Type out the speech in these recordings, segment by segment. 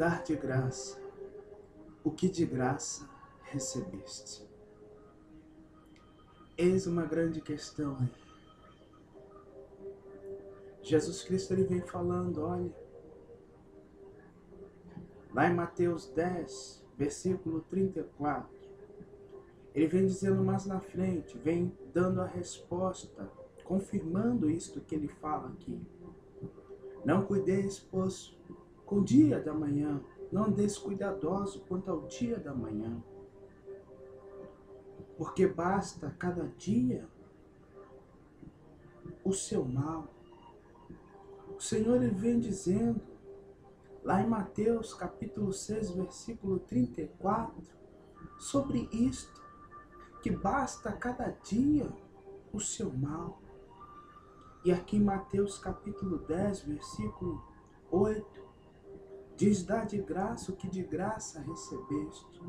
dar de graça o que de graça recebeste. Eis uma grande questão aí. Jesus Cristo ele vem falando, olha, lá em Mateus 10, versículo 34, ele vem dizendo mais na frente, vem dando a resposta, confirmando isto que ele fala aqui. Não cuideis, pois, com o dia da manhã, não andeis cuidadoso quanto ao dia da manhã, porque basta cada dia o seu mal. O Senhor ele vem dizendo, lá em Mateus capítulo 6, versículo 34, sobre isto, que basta cada dia o seu mal. E aqui em Mateus capítulo 10, versículo 8, diz, dá de graça o que de graça recebeste.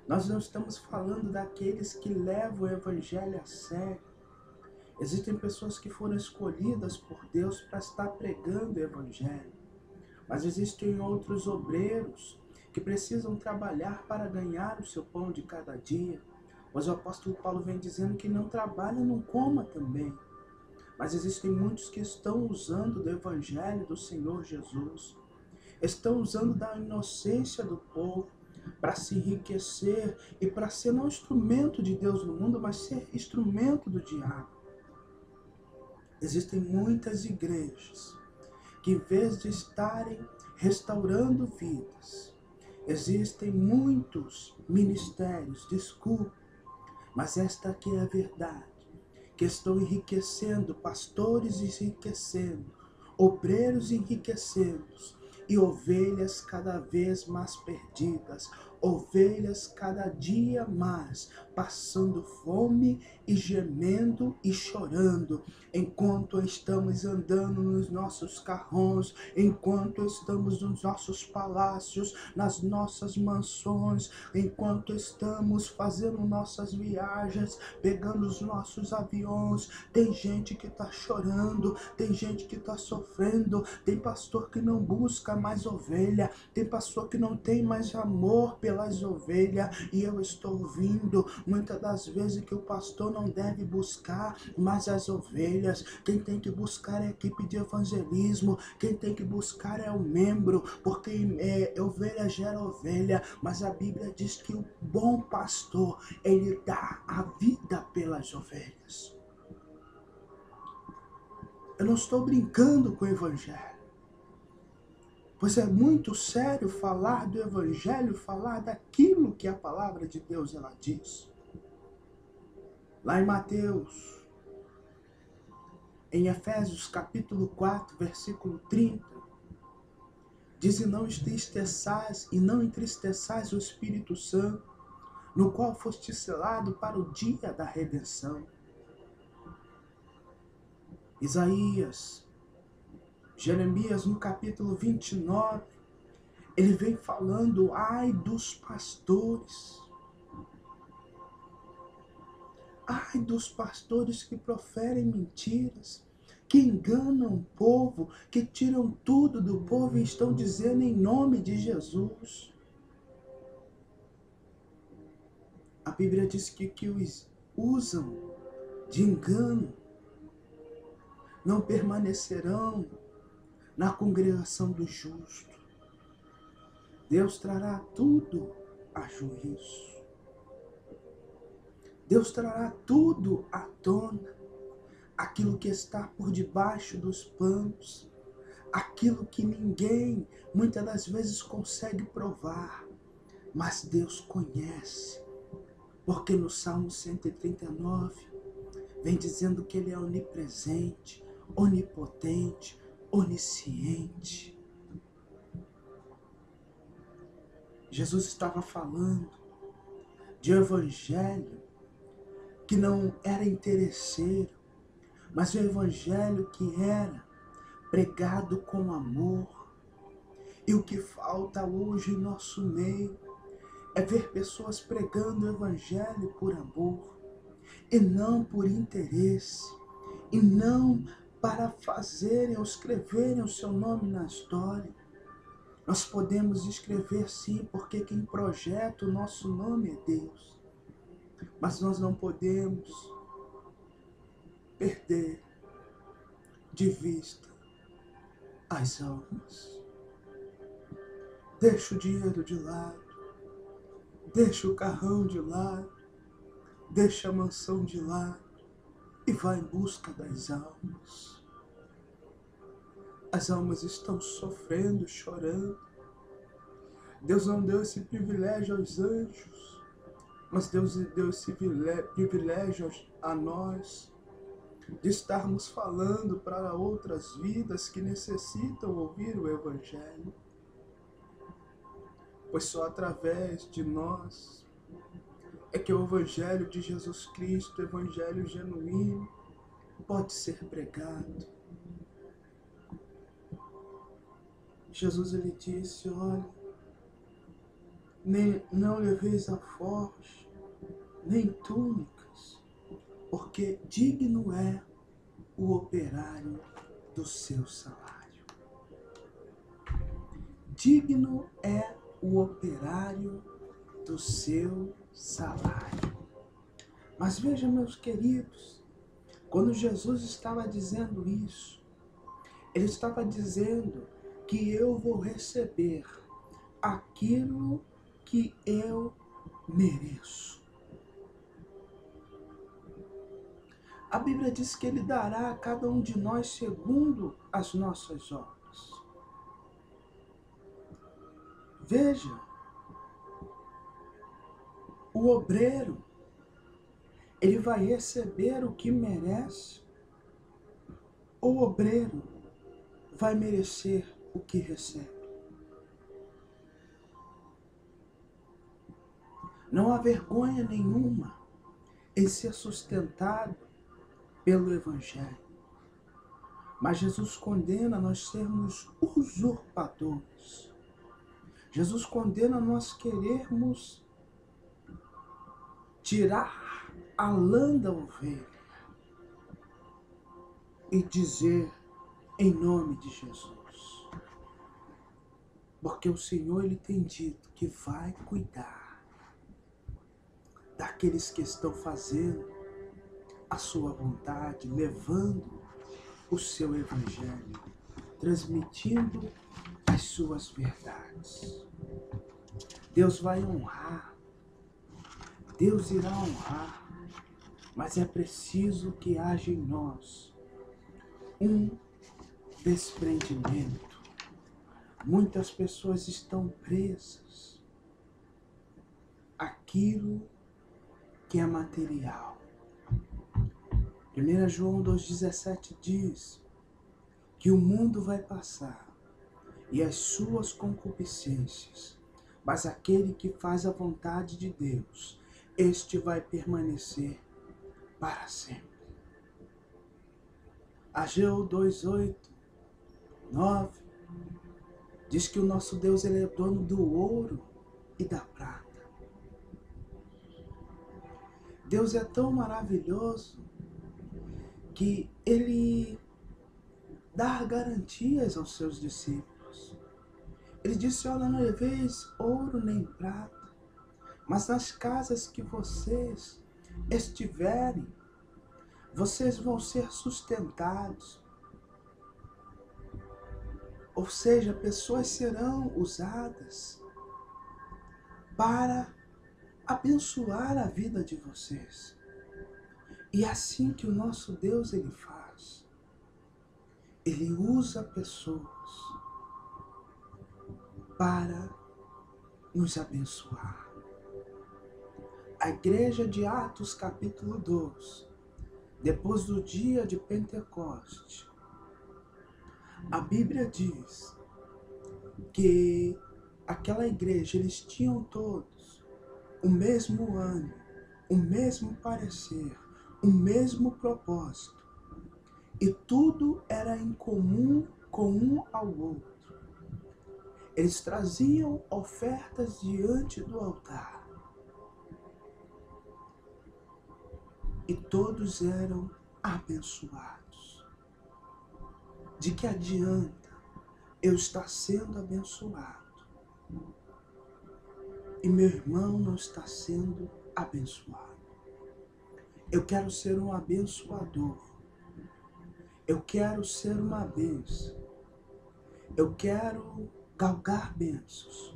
Nós não estamos falando daqueles que levam o evangelho a sério. Existem pessoas que foram escolhidas por Deus para estar pregando o evangelho. Mas existem outros obreiros que precisam trabalhar para ganhar o seu pão de cada dia. Mas o apóstolo Paulo vem dizendo que não trabalha, não coma também. Mas existem muitos que estão usando do evangelho do Senhor Jesus. Estão usando da inocência do povo para se enriquecer e para ser não instrumento de Deus no mundo, mas ser instrumento do diabo. Existem muitas igrejas que, em vez de estarem restaurando vidas, existem muitos ministérios, desculpe, mas esta aqui é a verdade, que estão enriquecendo, pastores enriquecendo, obreiros enriquecendo, e ovelhas cada vez mais perdidas, ovelhas cada dia mais passando fome e gemendo e chorando, enquanto estamos andando nos nossos carrões, enquanto estamos nos nossos palácios, nas nossas mansões, enquanto estamos fazendo nossas viagens, pegando os nossos aviões. Tem gente que está chorando, tem gente que está sofrendo, tem pastor que não busca mais ovelha, tem pastor que não tem mais amor pelas ovelhas, e eu estou ouvindo muitas das vezes que o pastor não deve buscar mais as ovelhas. Quem tem que buscar é a equipe de evangelismo, quem tem que buscar é o membro, porque ovelha gera ovelha, mas a Bíblia diz que o bom pastor, ele dá a vida pelas ovelhas. Eu não estou brincando com o evangelho, pois é muito sério falar do evangelho, falar daquilo que a palavra de Deus ela diz. Lá em Mateus, em Efésios capítulo 4, versículo 30, diz, e não entristeçais o Espírito Santo, no qual foste selado para o dia da redenção. Isaías, Jeremias, no capítulo 29, ele vem falando, ai dos pastores. Ai dos pastores que proferem mentiras, que enganam o povo, que tiram tudo do povo e estão dizendo em nome de Jesus. A Bíblia diz que os usam de engano não permanecerão na congregação do justo. Deus trará tudo a juízo. Deus trará tudo à tona, aquilo que está por debaixo dos panos, aquilo que ninguém, muitas das vezes, consegue provar, mas Deus conhece, porque no Salmo 139, vem dizendo que Ele é onipresente, onipotente, onisciente. Jesus estava falando de um evangelho que não era interesseiro, mas um evangelho que era pregado com amor. E o que falta hoje em nosso meio é ver pessoas pregando o evangelho por amor, e não por interesse, e não para fazerem ou escreverem o seu nome na história. Nós podemos escrever sim, porque quem projeta o nosso nome é Deus. Mas nós não podemos perder de vista as almas. Deixa o dinheiro de lado, deixa o carrão de lado, deixa a mansão de lado e vai em busca das almas. As almas estão sofrendo, chorando. Deus não deu esse privilégio aos anjos, mas Deus deu esse privilégio a nós, de estarmos falando para outras vidas que necessitam ouvir o Evangelho. Pois só através de nós é que o Evangelho de Jesus Cristo, o Evangelho genuíno, pode ser pregado. Jesus, ele disse, olha, não leveis alforjes, nem túnicas, porque digno é o operário do seu salário. Digno é o operário do seu salário. Mas veja, meus queridos, quando Jesus estava dizendo isso, ele estava dizendo que eu vou receber aquilo que eu mereço. A Bíblia diz que ele dará a cada um de nós segundo as nossas obras. Veja, o obreiro, ele vai receber o que merece. O obreiro vai merecer o que recebe. Não há vergonha nenhuma em ser sustentado pelo Evangelho. Mas Jesus condena nós sermos usurpadores. Jesus condena nós querermos tirar a lã da ovelha e dizer em nome de Jesus. Porque o Senhor, ele tem dito que vai cuidar daqueles que estão fazendo a sua vontade, levando o seu Evangelho, transmitindo as suas verdades. Deus vai honrar, Deus irá honrar, mas é preciso que haja em nós um desprendimento. Muitas pessoas estão presas àquilo que é material. 1 João 2,17 diz que o mundo vai passar e as suas concupiscências, mas aquele que faz a vontade de Deus, este vai permanecer para sempre. Ageu 2:8, 9 diz que o nosso Deus, ele é dono do ouro e da prata. Deus é tão maravilhoso que ele dá garantias aos seus discípulos. Ele disse, olha, não leveis ouro nem prata, mas nas casas que vocês estiverem, vocês vão ser sustentados. Ou seja, pessoas serão usadas para abençoar a vida de vocês. E é assim que o nosso Deus, ele faz. Ele usa pessoas para nos abençoar. A igreja de Atos capítulo 2, depois do dia de Pentecoste, a Bíblia diz que aquela igreja, eles tinham todos o mesmo ânimo, o mesmo parecer, o mesmo propósito. E tudo era em comum com um ao outro. Eles traziam ofertas diante do altar. E todos eram abençoados. De que adianta eu estou sendo abençoado e meu irmão não está sendo abençoado. Eu quero ser um abençoador. Eu quero ser uma bênção. Eu quero galgar bênçãos.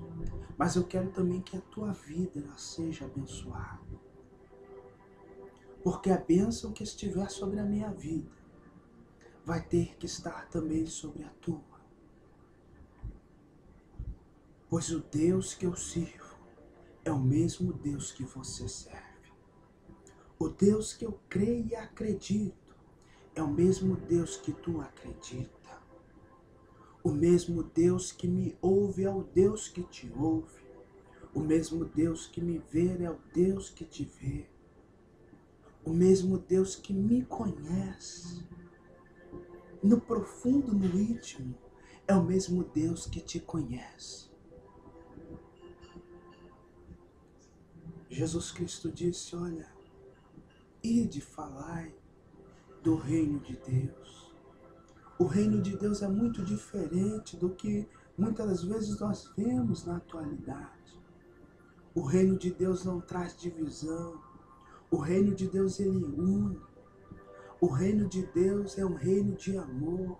Mas eu quero também que a tua vida ela seja abençoada. Porque a bênção que estiver sobre a minha vida vai ter que estar também sobre a tua. Pois o Deus que eu sirvo é o mesmo Deus que você serve. O Deus que eu creio e acredito é o mesmo Deus que tu acredita. O mesmo Deus que me ouve é o Deus que te ouve. O mesmo Deus que me vê é o Deus que te vê. O mesmo Deus que me conhece no profundo, no íntimo, é o mesmo Deus que te conhece. Jesus Cristo disse, olha, ide falai do reino de Deus. O reino de Deus é muito diferente do que muitas das vezes nós vemos na atualidade. O reino de Deus não traz divisão. O reino de Deus ele une. O reino de Deus é um reino de amor.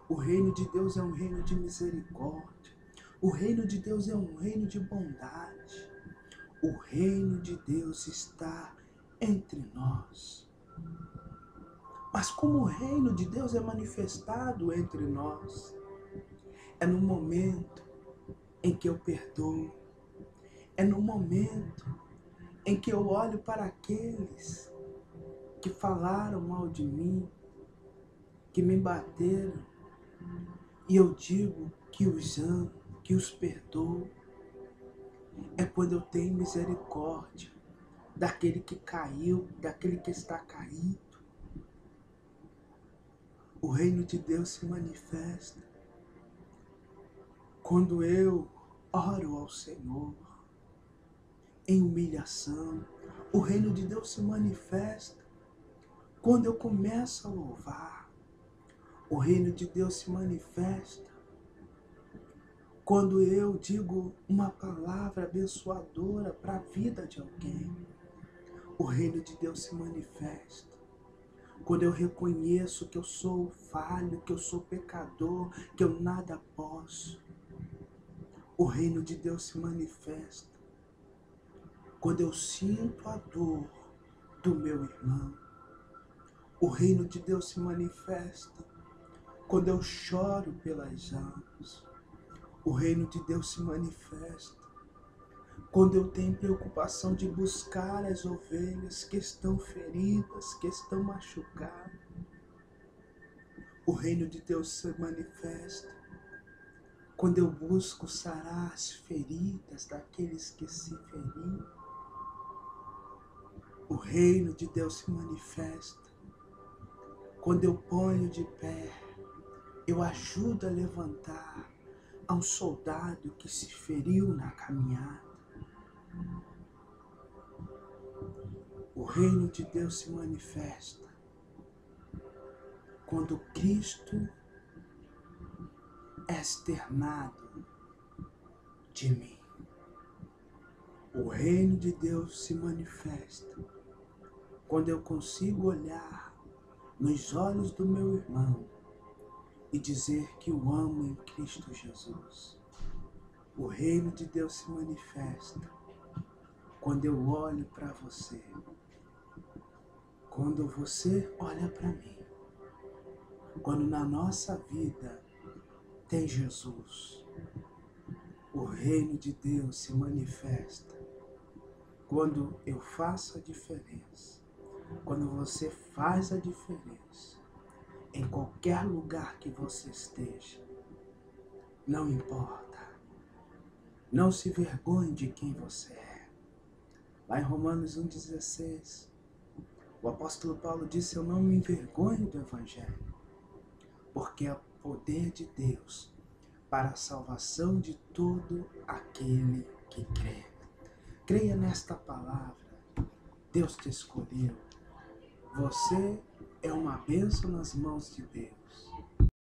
O reino de Deus é um reino de misericórdia. O reino de Deus é um reino de bondade. O reino de Deus está entre nós. Mas como o reino de Deus é manifestado entre nós? É no momento em que eu perdoo. É no momento em que eu olho para aqueles que falaram mal de mim, que me bateram, e eu digo que os amo, que os perdoo. É quando eu tenho misericórdia daquele que caiu, daquele que está caído. O reino de Deus se manifesta quando eu oro ao Senhor em humilhação. O reino de Deus se manifesta quando eu começo a louvar. O reino de Deus se manifesta quando eu digo uma palavra abençoadora para a vida de alguém. O reino de Deus se manifesta quando eu reconheço que eu sou falho, que eu sou pecador, que eu nada posso. O reino de Deus se manifesta quando eu sinto a dor do meu irmão. O reino de Deus se manifesta quando eu choro pelas almas. O reino de Deus se manifesta quando eu tenho preocupação de buscar as ovelhas que estão feridas, que estão machucadas. O reino de Deus se manifesta quando eu busco sarar as feridas daqueles que se feriram. O reino de Deus se manifesta quando eu ponho de pé, eu ajudo a levantar a um soldado que se feriu na caminhada. O reino de Deus se manifesta quando Cristo é externado de mim. O reino de Deus se manifesta quando eu consigo olhar nos olhos do meu irmão e dizer que o amo em Cristo Jesus. O reino de Deus se manifesta quando eu olho para você, quando você olha para mim, quando na nossa vida tem Jesus. O reino de Deus se manifesta quando eu faço a diferença, quando você faz a diferença, em qualquer lugar que você esteja. Não importa, não se vergonhe de quem você é. Lá em Romanos 1,16, o apóstolo Paulo disse, eu não me envergonho do Evangelho, porque é o poder de Deus para a salvação de todo aquele que crê. Creia nesta palavra. Deus te escolheu. Você é uma bênção nas mãos de Deus.